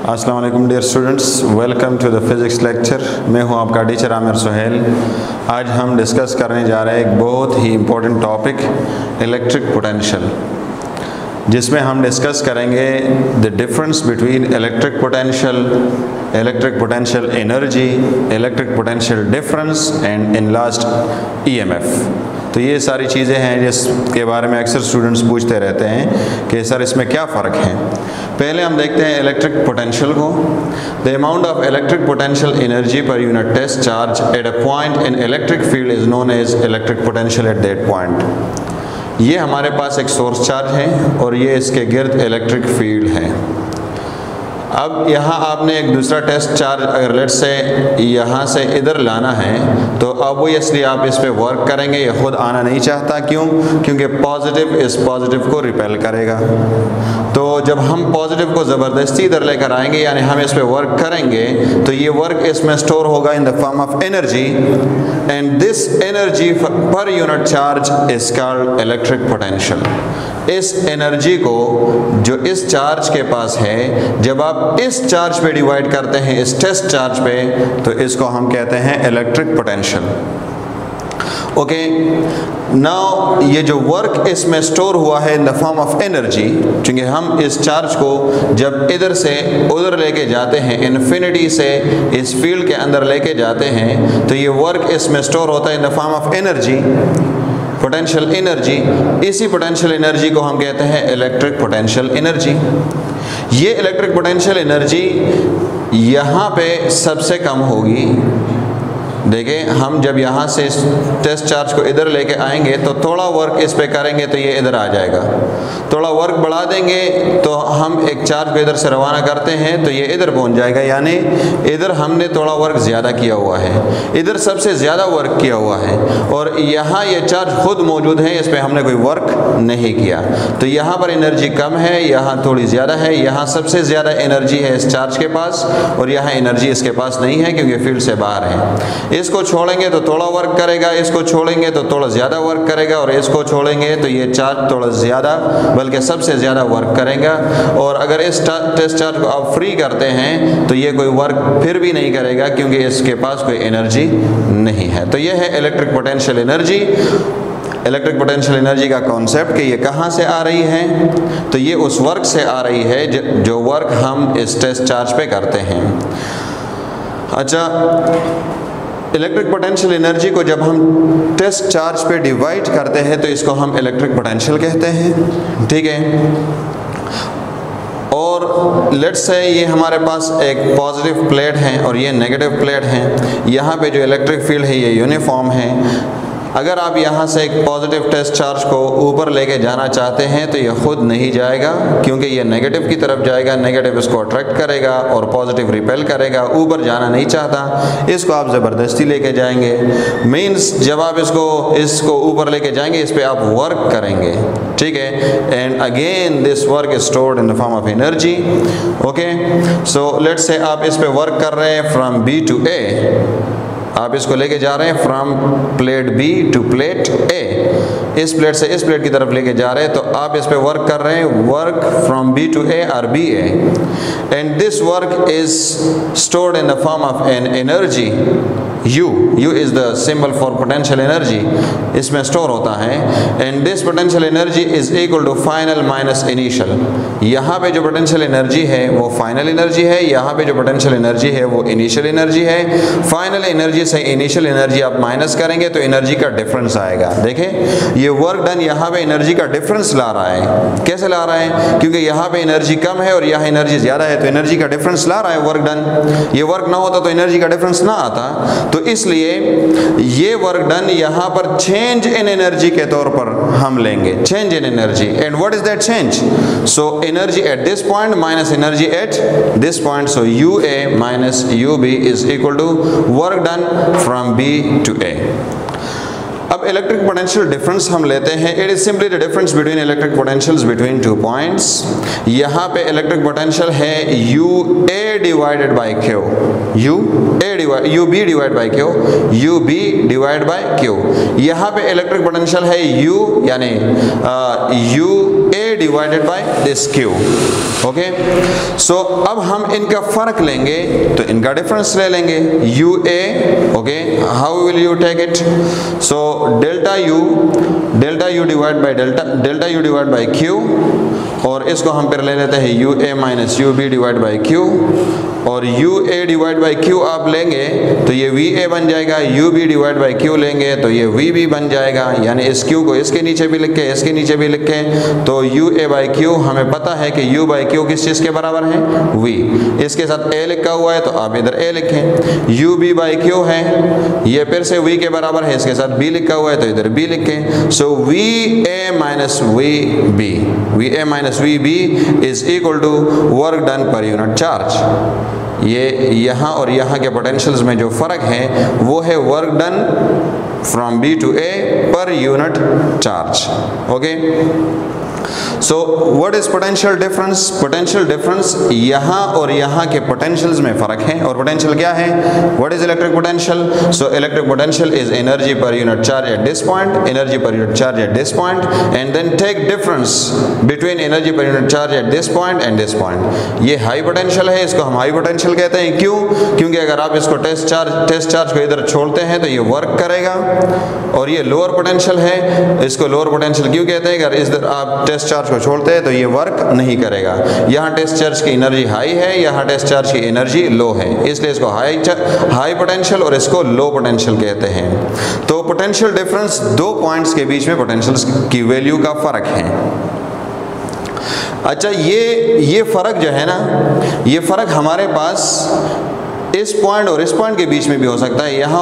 अस्सलाम वालेकुम dear students, welcome to the physics lecture. मैं हूं आपका टीचर आमिर सुहेल। आज हम डिस्कस करने जा रहे हैं एक बहुत ही इम्पोर्टेंट टॉपिक, इलेक्ट्रिक पोटेंशियल, जिसमें हम डिस्कस करेंगे the difference between electric potential energy, electric potential difference and in last EMF. तो ये सारी चीज़ें हैं जिसके बारे में अक्सर स्टूडेंट्स पूछते रहते हैं कि सर इसमें क्या फ़र्क है। पहले हम देखते हैं इलेक्ट्रिक पोटेंशियल को। The amount of electric potential energy per unit test charge at a point in electric field is known as electric potential at that point. ये हमारे पास एक सोर्स चार्ज है और ये इसके गिर्द इलेक्ट्रिक फील्ड है। अब यहाँ आपने एक दूसरा टेस्ट चार्ज अगर लेट से यहाँ से इधर लाना है तो ऑब्वियसली आप इस पे वर्क करेंगे। ये खुद आना नहीं चाहता, क्यों? क्योंकि पॉजिटिव इस पॉजिटिव को रिपेल करेगा। तो जब हम पॉजिटिव को ज़बरदस्ती इधर लेकर आएंगे, यानी हम इस पे वर्क करेंगे, तो ये वर्क इसमें स्टोर होगा इन the form of energy, and this energy per unit charge is called electric potential. इस एनर्जी को जो इस चार्ज के पास है, जब आप इस चार्ज पे डिवाइड करते हैं, इस टेस्ट चार्ज पे, तो इसको हम कहते हैं इलेक्ट्रिक पोटेंशियल। ओके, नाउ ये जो वर्क इसमें स्टोर हुआ है इन द फॉर्म ऑफ एनर्जी, क्योंकि हम इस चार्ज को जब इधर से उधर लेके जाते हैं, इन्फिनिटी से इस फील्ड के अंदर लेके जाते हैं, तो ये वर्क इसमें स्टोर होता है इन the form of energy, potential energy. इसी पोटेंशियल एनर्जी को हम कहते हैं इलेक्ट्रिक पोटेंशियल एनर्जी। ये इलेक्ट्रिक पोटेंशियल एनर्जी यहाँ पे सबसे कम होगी। देखिए, हम जब यहाँ से इस टेस्ट चार्ज को इधर लेके आएंगे तो थोड़ा वर्क इस पे करेंगे तो ये इधर आ जाएगा। थोड़ा वर्क बढ़ा देंगे तो हम एक चार्ज को इधर से रवाना करते हैं तो ये इधर पहुँच जाएगा, यानी इधर हमने थोड़ा वर्क ज़्यादा किया हुआ है, इधर सबसे ज़्यादा वर्क किया हुआ है, और यहाँ ये चार्ज खुद मौजूद है, इस पर हमने कोई वर्क नहीं किया। तो यहाँ पर एनर्जी कम है, यहाँ थोड़ी ज़्यादा है। यहाँ सबसे ज़्यादा एनर्जी है इस चार्ज के पास और यहाँ एनर्जी इसके पास नहीं है, क्योंकि फील्ड से बाहर है। इसको छोड़ेंगे तो थोड़ा वर्क करेगा, इसको छोड़ेंगे तो थोड़ा ज़्यादा वर्क करेगा, और इसको छोड़ेंगे तो ये चार्ज थोड़ा ज़्यादा बल्कि सबसे ज़्यादा वर्क करेगा। और अगर इस टेस्ट चार्ज को आप फ्री करते हैं तो ये कोई वर्क फिर भी नहीं करेगा, क्योंकि इसके पास कोई एनर्जी नहीं है। तो ये है electric potential energy. Electric potential energy का कॉन्सेप्ट कि ये कहाँ से आ रही है, तो ये उस वर्क से आ रही है जो वर्क हम इस टेस्ट चार्ज पे करते हैं। अच्छा, इलेक्ट्रिक पोटेंशियल एनर्जी को जब हम टेस्ट चार्ज पे डिवाइड करते हैं तो इसको हम इलेक्ट्रिक पोटेंशियल कहते हैं, ठीक है। और लेट्स से ये हमारे पास एक पॉजिटिव प्लेट है और ये नेगेटिव प्लेट है। यहाँ पे जो इलेक्ट्रिक फील्ड है ये यूनिफॉर्म है। अगर आप यहाँ से एक पॉजिटिव टेस्ट चार्ज को ऊपर लेके जाना चाहते हैं तो ये खुद नहीं जाएगा, क्योंकि ये नेगेटिव की तरफ जाएगा, नेगेटिव इसको अट्रैक्ट करेगा और पॉजिटिव रिपेल करेगा। ऊपर जाना नहीं चाहता, इसको आप ज़बरदस्ती लेके जाएंगे। मीन्स जब आप इसको ऊपर लेके जाएंगे, इस पर आप वर्क करेंगे, ठीक है। And again this work is stored in the form of energy. Okay, so let's say आप इस पर वर्क कर रहे हैं फ्रॉम बी टू ए। आप इसको लेके जा रहे हैं from plate B to plate A. इस प्लेट से इस प्लेट की तरफ लेके जा रहे हैं, तो आप इस पे वर्क कर रहे हैं, work from B to A और B A, and this work is stored in the form of an energy U is the symbol for potential energy, इसमें स्टोर होता है। And this potential energy is equal to final minus initial. यहाँ पे जो potential energy है वो final energy है, यहाँ पे जो पोटेंशियल एनर्जी है वो इनिशियल एनर्जी है। फाइनल एनर्जी से इनिशियल एनर्जी आप माइनस करेंगे तो एनर्जी का डिफरेंस आएगा। देखें, ये वर्क डन यहाँ पे एनर्जी का डिफरेंस ला रहा है। कैसे ला रहा है? क्योंकि यहाँ पे एनर्जी कम है और यहाँ एनर्जी ज़्यादा है, तो एनर्जी का डिफरेंस ला रहा है वर्क डन। ये वर्क ना होता तो एनर्जी का डिफरेंस ना आता, तो इसलिए ये वर्क डन यहाँ पर चेंज इन एनर्जी के तौर पर हम लेंगे, change in energy. And what is that change? So energy at this point minus energy at this point, so UA minus UB is equal to work done from B to A। अब electric potential difference हम लेते हैं। It is simply the difference between electric potentials between two points. यहाँ पे electric potential है UA divided by Q, UB divide by Q, UB divide by Q। यहाँ पे electric potential है U, यानी A divided by this q. Okay, so अब हम इनका फर्क लेंगे तो इनका डिफरेंस ले लेंगे U A. Okay, how will you take it? So delta U divide by q, और इसको हम फिर ले लेते हैं U A minus U B divide by q, और U A divide by q आप लेंगे तो ये वी ए बन जाएगा, U B divide by q लेंगे तो ये वी बी बन जाएगा। यानी इस क्यू को इसके नीचे भी लिख के इसके नीचे भी लिख के, तो यू ए बाई क्यू हमें पता है कि यू बाई क्यू किस चीज़ के बराबर है? वी। इसके साथ ए लिखा हुआ है तो आप इधर ए लिखें। यू बी बाई क्यू है, ये फिर से वी के बराबर है, इसके साथ बी लिखा हुआ है तो इधर बी लिखें। So V A minus V B, V A minus V B is equal to work done per unit charge. ये यहाँ और यहाँ के पोटेंशियल्स में जो फर्क है वो है work done from B to A per unit charge. Okay, so what is potential difference? Potential difference यहाँ और यहाँ के पोटेंशियल्स में फर्क है। और पोटेंशियल क्या है? What is electric potential? So electric potential is energy per unit charge at this point, energy per unit charge at this point, and then take difference between energy per unit charge at this point and this point. ये high potential है, इसको हम high potential कहते हैं। क्यों? क्योंकि अगर आप इसको टेस्ट चार्ज को इधर छोड़ते हैं तो ये वर्क करेगा, और ये लोअर पोटेंशियल है, इसको लोअर पोटेंशियल क्यों कहते हैं? अगर इधर आप टेस्ट चार्ज को छोड़ते हैं तो ये वर्क नहीं करेगा। यहाँ टेस्ट चार्ज की एनर्जी हाई है, यहाँ टेस्ट चार्ज की एनर्जी लो है, इसलिए इसको हाई पोटेंशियल और इसको लो पोटेंशियल कहते हैं। तो पोटेंशियल डिफरेंस दो पॉइंट्स के बीच में पोटेंशियल्स की वैल्यू का फर्क है। अच्छा, ये फर्क जो है ना, ये फर्क हमारे पास इस पॉइंट और इस पॉइंट के बीच में भी हो सकता है, यहाँ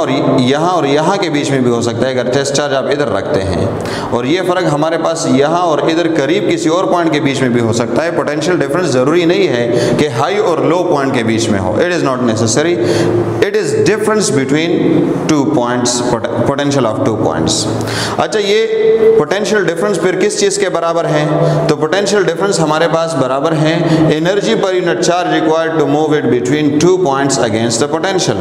और यहाँ के बीच में भी हो सकता है अगर टेस्ट चार्ज आप इधर रखते हैं, और ये फ़र्क हमारे पास यहाँ और इधर करीब किसी और पॉइंट के बीच में भी हो सकता है। पोटेंशियल डिफरेंस ज़रूरी नहीं है कि हाई और लो पॉइंट के बीच में हो, it is not necessary, it is difference between two points, potential of two points. अच्छा, ये पोटेंशियल डिफरेंस फिर किस चीज़ के बराबर है? तो पोटेंशियल डिफरेंस हमारे पास बराबर है energy per unit charge required to move it between two points against the potential.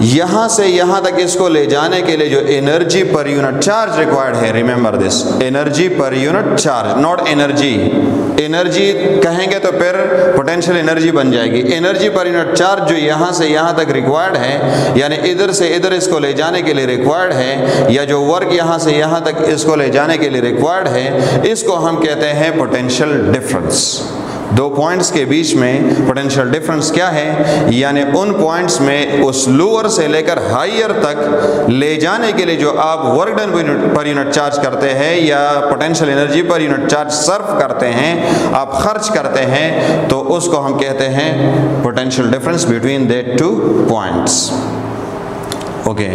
यहाँ से यहाँ तक इसको ले जाने के लिए जो energy per unit charge required है, remember this, energy per unit charge, not energy. Energy कहेंगे तो फिर पोटेंशियल एनर्जी बन जाएगी। एनर्जी पर यूनिट चार्ज जो यहाँ से यहाँ तक रिक्वायर्ड है, यानी इधर से इधर इसको ले जाने के लिए रिक्वायर्ड है, या जो वर्क यहाँ से यहाँ तक इसको ले जाने के लिए रिक्वायर्ड है, इसको हम कहते हैं पोटेंशियल डिफरेंस। दो पॉइंट्स के बीच में पोटेंशियल डिफरेंस क्या है? यानी उन पॉइंट्स में उस लोअर से लेकर हायर तक ले जाने के लिए जो आप work done per unit charge करते हैं या potential energy per unit charge serve करते हैं, आप खर्च करते हैं, तो उसको हम कहते हैं potential difference between the two points. Okay,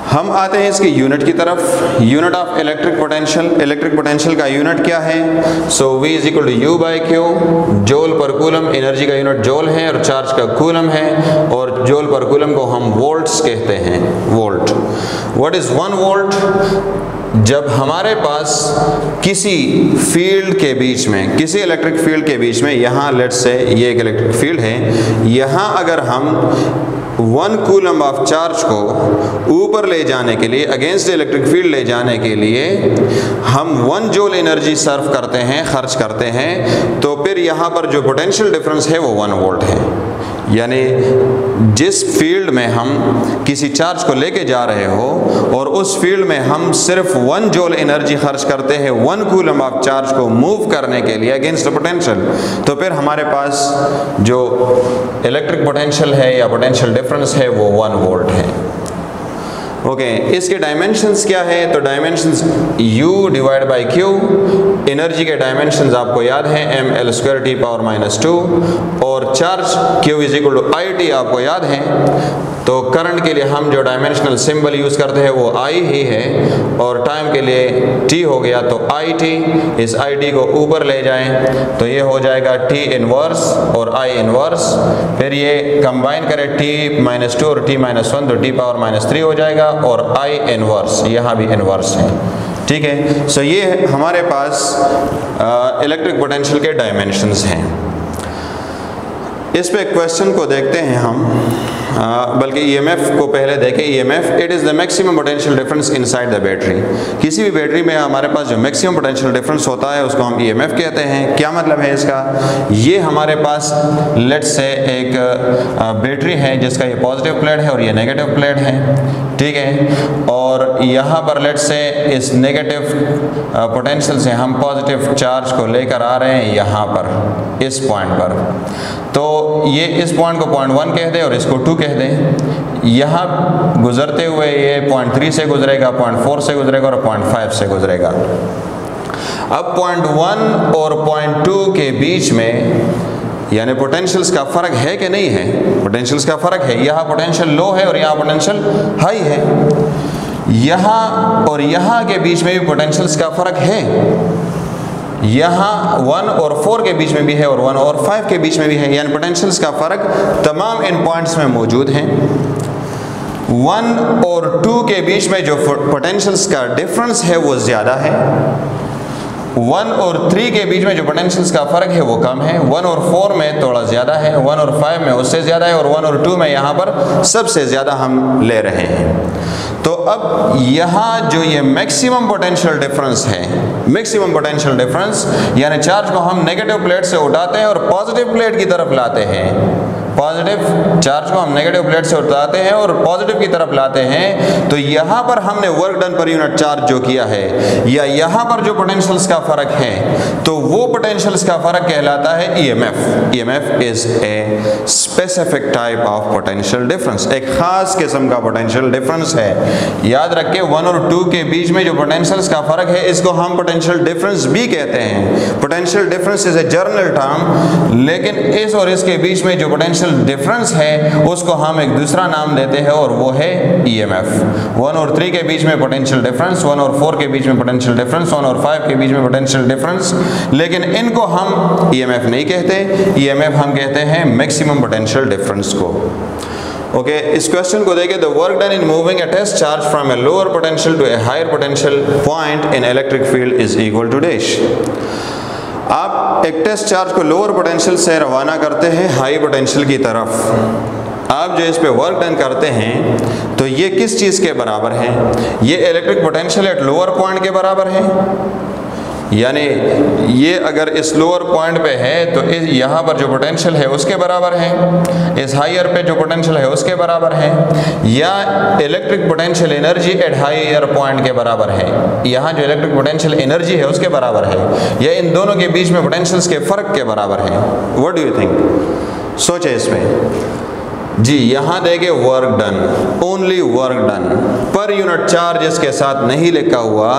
हम आते हैं इसकी यूनिट की तरफ। Unit of electric potential, electric potential का यूनिट क्या है? So V is equal to U by Q. Joule per coulomb, energy का यूनिट जोल है और चार्ज का कूलम है, और जोल पर कूलम को हम वोल्ट्स कहते हैं, वोल्ट। What is 1 volt? जब हमारे पास किसी फील्ड के बीच में, किसी इलेक्ट्रिक फील्ड के बीच में, यहाँ लेट्स से ये एक इलेक्ट्रिक फील्ड है, यहाँ अगर हम 1 कूलम ऑफ चार्ज को ऊपर ले जाने के लिए, अगेंस्ट इलेक्ट्रिक फील्ड ले जाने के लिए हम 1 जूल एनर्जी सर्व करते हैं, खर्च करते हैं, तो फिर यहाँ पर जो पोटेंशियल डिफरेंस है वो 1 वोल्ट है। यानी जिस फील्ड में हम किसी चार्ज को लेके जा रहे हो और उस फील्ड में हम सिर्फ 1 जूल एनर्जी खर्च करते हैं 1 कूलम ऑफ चार्ज को मूव करने के लिए अगेंस्ट पोटेंशियल, तो फिर हमारे पास जो इलेक्ट्रिक पोटेंशियल है या पोटेंशियल डिफरेंस है वो 1 वोल्ट है। ओके, इसके डायमेंशंस क्या है? तो dimensions U divide by Q। Energy के डायमेंशंस आपको याद है, mL²T⁻⁻², और charge Q is equal to IT आपको याद है। तो करंट के लिए हम जो डायमेंशनल सिंबल यूज़ करते हैं वो I ही है, और टाइम के लिए T हो गया तो IT। इस IT को ऊपर ले जाएं तो ये हो जाएगा T इनवर्स और I इनवर्स, फिर ये कंबाइन करें T-2 और T-1 तो T⁻³ हो जाएगा, और I इनवर्स, यहाँ भी इनवर्स है। ठीक है, सो ये हमारे पास इलेक्ट्रिक पोटेंशियल के डायमेंशंस हैं। इस पे क्वेश्चन को देखते हैं हम, बल्कि ईएमएफ को पहले देखें। EMF it is the maximum potential difference inside the battery. किसी भी बैटरी में हमारे पास जो मैक्सिमम पोटेंशियल डिफरेंस होता है उसको हम ईएमएफ कहते हैं। क्या मतलब है इसका? ये हमारे पास लेट्स से एक बैटरी है जिसका ये पॉजिटिव प्लेट है और ये नेगेटिव प्लेट है, ठीक है, और यहाँ पर लेट्स से इस नेगेटिव पोटेंशियल से हम पॉजिटिव चार्ज को लेकर आ रहे हैं यहाँ पर, इस पॉइंट पर। तो ये इस पॉइंट को पॉइंट 1 कह दें और इसको 2 कह दें। यहाँ गुजरते हुए ये पॉइंट 3 से गुजरेगा, पॉइंट 4 से गुजरेगा और पॉइंट 5 से गुजरेगा। अब पॉइंट 1 और पॉइंट 2 के बीच में यानी पोटेंशियल्स का फर्क है कि नहीं है? पोटेंशियल्स का फर्क है। यहाँ पोटेंशियल लो है और यहाँ पोटेंशियल हाई है। यहाँ और यहाँ के बीच में भी पोटेंशियल्स का फर्क है। यहाँ 1 और 4 के बीच में भी है और 1 और 5 के बीच में भी है, यानी पोटेंशियल्स का फर्क तमाम इन पॉइंट्स में मौजूद हैं। 1 और 2 के बीच में जो पोटेंशियल्स का डिफरेंस है वो ज़्यादा है। 1 और 3 के बीच में जो पोटेंशियल्स का फर्क है वो कम है। 1 और 4 में थोड़ा ज़्यादा है, 1 और 5 में उससे ज़्यादा है और 1 और 2 में यहाँ पर सबसे ज़्यादा हम ले रहे हैं। तो अब यहाँ जो ये मैक्सिमम पोटेंशियल डिफरेंस है, मैक्सिमम पोटेंशियल डिफरेंस यानी चार्ज को हम नेगेटिव प्लेट से उठाते हैं और पॉजिटिव प्लेट की तरफ लाते हैं। पॉजिटिव चार्ज को हम नेगेटिव प्लेट से उठाते हैं और पॉजिटिव की तरफ लाते हैं। तो यहाँ पर हमने work done per unit charge जो किया है या यहाँ पर जो पोटेंशियल्स का फर्क है तो वो पोटेंशियल्स का फर्क कहलाता है EMF. EMF is a specific type of potential difference, एक खास किस्म का पोटेंशियल डिफरेंस है। याद रखिए 1 और 2 के बीच में जो पोटेंशियल्स का फर्क है इसको हम पोटेंशियल डिफरेंस भी कहते हैं। Potential difference is a general term, लेकिन इस और इसके बीच में जो पोटेंशियल डिफरेंस है उसको हम एक दूसरा नाम देते हैं और वो है ईएमएफ। 1 और 3 के बीच में पोटेंशियल डिफरेंस, 1 और 4 के बीच में पोटेंशियल डिफरेंस, 1 और 5 के बीच में पोटेंशियल डिफरेंस, लेकिन इनको हम ईएमएफ नहीं कहते। ईएमएफ हम कहते हैं मैक्सिमम पोटेंशियल डिफरेंस को। ओके, इस क्वेश्चन को देखिए। The work done in moving a test charge from a lower potential to a higher potential point in electric field is equal to dash. आप एक टेस्ट चार्ज को लोअर पोटेंशियल से रवाना करते हैं हाई पोटेंशियल की तरफ। आप जो इस पे वर्क डन करते हैं तो ये किस चीज़ के बराबर है? ये electric potential at lower point के बराबर है। यानी ये अगर इस लोअर पॉइंट पे है तो इस यहाँ पर जो पोटेंशियल है उसके बराबर है, इस हायर पे जो पोटेंशियल है उसके बराबर है, या electric potential energy at higher point के बराबर है, यहाँ जो इलेक्ट्रिक पोटेंशियल एनर्जी है उसके बराबर है, या इन दोनों के बीच में पोटेंशियल्स के फर्क के बराबर है। What do you think? सोचे इसमें। जी, यहाँ देखे work done, only work done, per unit charge इसके साथ नहीं लिखा हुआ,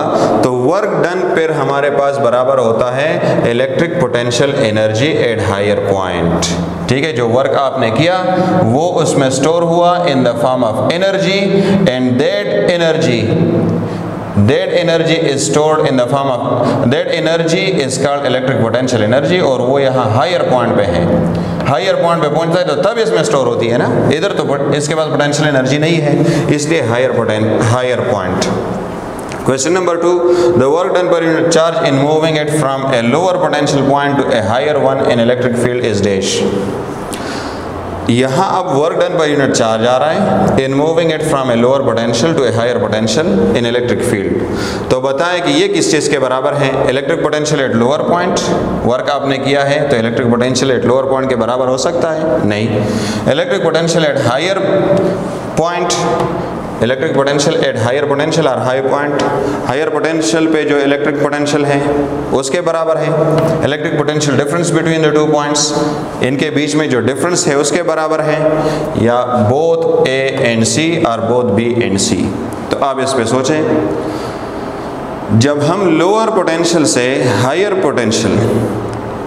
तो वर्क डन फिर हमारे पास बराबर होता है electric potential energy at higher point. ठीक है, जो वर्क आपने किया वो उसमें स्टोर हुआ इन the form of energy, and that energy is stored in the form of, that energy is called electric potential energy, और वो यहाँ हायर पॉइंट पे है। हायर पॉइंट पे पहुंचता है तो तब इसमें स्टोर होती है ना, इधर तो इसके पास पोटेंशियल एनर्जी नहीं है, इसलिए higher point. Question number 2, the work done per unit charge in moving it from a lower potential point to a higher one in electric field is dash. यहाँ अब work done per unit charge आ रहा है in moving it from a lower potential to a higher potential in electric field. तो बताएं कि ये किस चीज़ के बराबर है? Electric potential at lower point. Work आपने किया है तो electric potential at lower point के बराबर हो सकता है? नहीं। Electric potential at higher point, electric potential at higher potential और हाई पॉइंट, हायर पोटेंशियल पे जो इलेक्ट्रिक पोटेंशियल है उसके बराबर है। Electric potential difference between the 2 points, इनके बीच में जो डिफरेंस है उसके बराबर है, या बोथ ए एंड सी और बोथ बी एंड सी। तो आप इस पे सोचें, जब हम लोअर पोटेंशियल से हायर पोटेंशियल,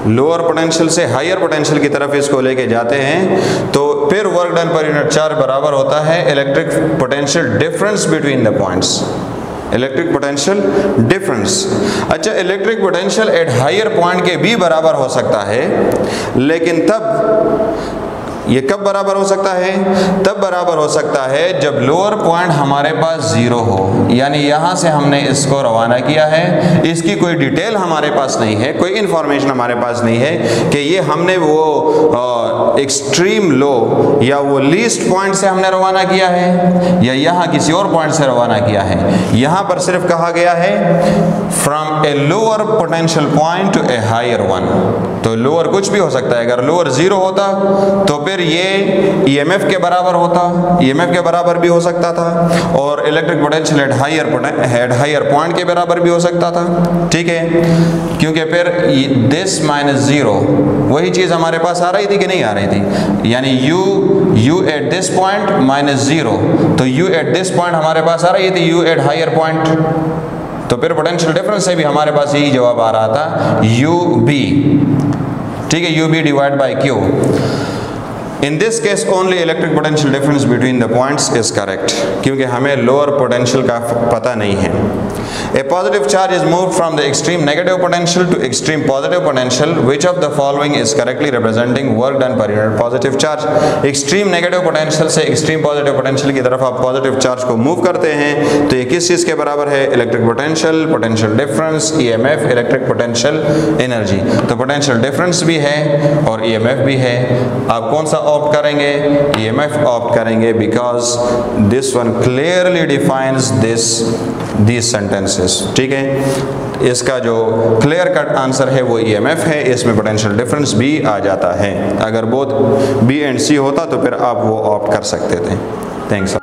लोअर पोटेंशियल से हायर पोटेंशियल की तरफ इसको लेके जाते हैं तो फिर work done per unit charge बराबर होता है electric potential difference between the points. Electric potential difference. अच्छा, electric potential at higher point के भी बराबर हो सकता है, लेकिन तब ये कब बराबर हो सकता है? तब बराबर हो सकता है जब लोअर पॉइंट हमारे पास 0 हो, यानी यहाँ से हमने इसको रवाना किया है, इसकी कोई डिटेल हमारे पास नहीं है, कोई इंफॉर्मेशन हमारे पास नहीं है कि ये हमने वो एक्सट्रीम लो या वो लीस्ट पॉइंट से हमने रवाना किया है या यहाँ किसी और पॉइंट से रवाना किया है। यहाँ पर सिर्फ कहा गया है from a lower potential point to a higher one. तो लोअर कुछ भी हो सकता है, अगर लोअर 0 होता तो फिर ये ईएमएफ के बराबर होता, ईएमएफ के बराबर भी हो सकता था, और electric potential at higher point के बराबर भी हो सकता था, ठीक है, क्योंकि फिर दिस माइनस 0 वही चीज़ हमारे पास आ रही थी कि नहीं आ रही थी, यानी u eight this point minus 0, तो u एट दिस पॉइंट हमारे पास आ रही थी u एट हायर पॉइंट, तो फिर पोटेंशियल डिफरेंस से भी हमारे पास यही जवाब आ रहा था UB, ठीक है, UB divide by Q। In this case only electric potential difference between the points is correct, क्योंकि हमें लोअर पोटेंशियल का पता नहीं है। A positive charge is moved from the extreme negative potential to extreme positive potential. Which of the following is correctly representing work done per unit positive charge? Extreme negative potential से extreme positive potential की तरफ आप positive charge को move करते हैं तो ये किस चीज़ के बराबर है? Electric potential, potential difference, EMF, electric potential energy। तो potential difference भी है और EMF भी है। आप कौन सा ऑप्ट करेंगे? EMF ऑप्ट करेंगे, because this one clearly defines these sentences, ठीक है। इसका जो क्लियर कट आंसर है वो EMF है, इसमें पोटेंशियल डिफरेंस भी आ जाता है। अगर बोथ B एंड C होता तो फिर आप वो ऑप्ट कर सकते थे। थैंक्स।